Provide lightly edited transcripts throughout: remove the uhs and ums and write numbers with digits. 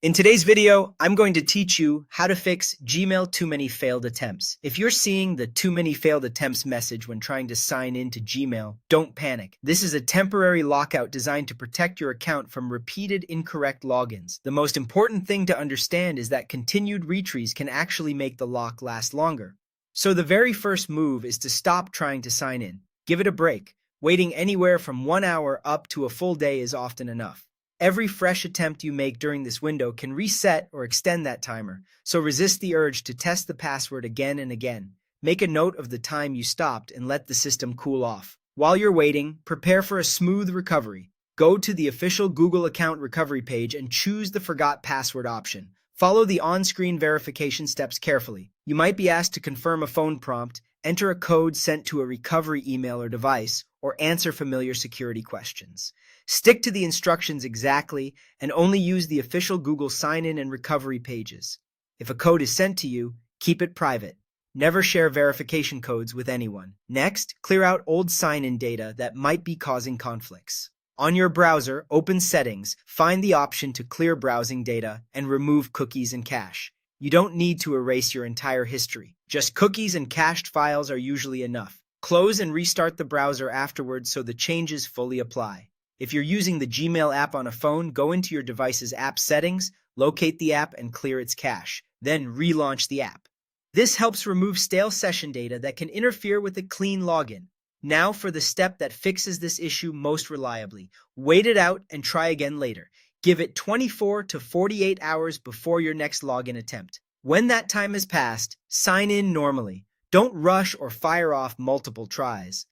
In today's video, I'm going to teach you how to fix Gmail too many failed attempts. If you're seeing the too many failed attempts message when trying to sign into Gmail, don't panic. This is a temporary lockout designed to protect your account from repeated incorrect logins. The most important thing to understand is that continued retries can actually make the lock last longer. So the very first move is to stop trying to sign in. Give it a break. Waiting anywhere from 1 hour up to a full day is often enough. Every fresh attempt you make during this window can reset or extend that timer, so resist the urge to test the password again and again. Make a note of the time you stopped and let the system cool off. While you're waiting, prepare for a smooth recovery. Go to the official Google account recovery page and choose the Forgot Password option. Follow the on-screen verification steps carefully. You might be asked to confirm a phone prompt, enter a code sent to a recovery email or device, or answer familiar security questions. Stick to the instructions exactly and only use the official Google sign-in and recovery pages. If a code is sent to you, keep it private. Never share verification codes with anyone. Next, clear out old sign-in data that might be causing conflicts. On your browser, open Settings, find the option to clear browsing data and remove cookies and cache. You don't need to erase your entire history. Just cookies and cached files are usually enough. Close and restart the browser afterwards so the changes fully apply. If you're using the Gmail app on a phone, go into your device's app settings, locate the app and clear its cache. Then relaunch the app. This helps remove stale session data that can interfere with a clean login. Now for the step that fixes this issue most reliably. Wait it out and try again later. Give it 24 to 48 hours before your next login attempt. When that time has passed, sign in normally. Don't rush or fire off multiple tries.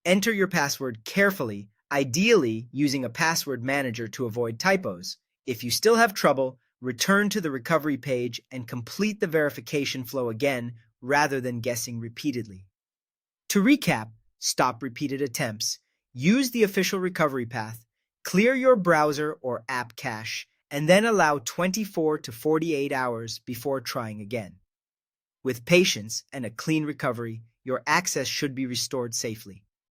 Enter your password carefully, ideally using a password manager to avoid typos. If you still have trouble, return to the recovery page and complete the verification flow again rather than guessing repeatedly. To recap, stop repeated attempts, use the official recovery path, clear your browser or app cache, and then allow 24 to 48 hours before trying again. With patience and a clean recovery, your access should be restored safely.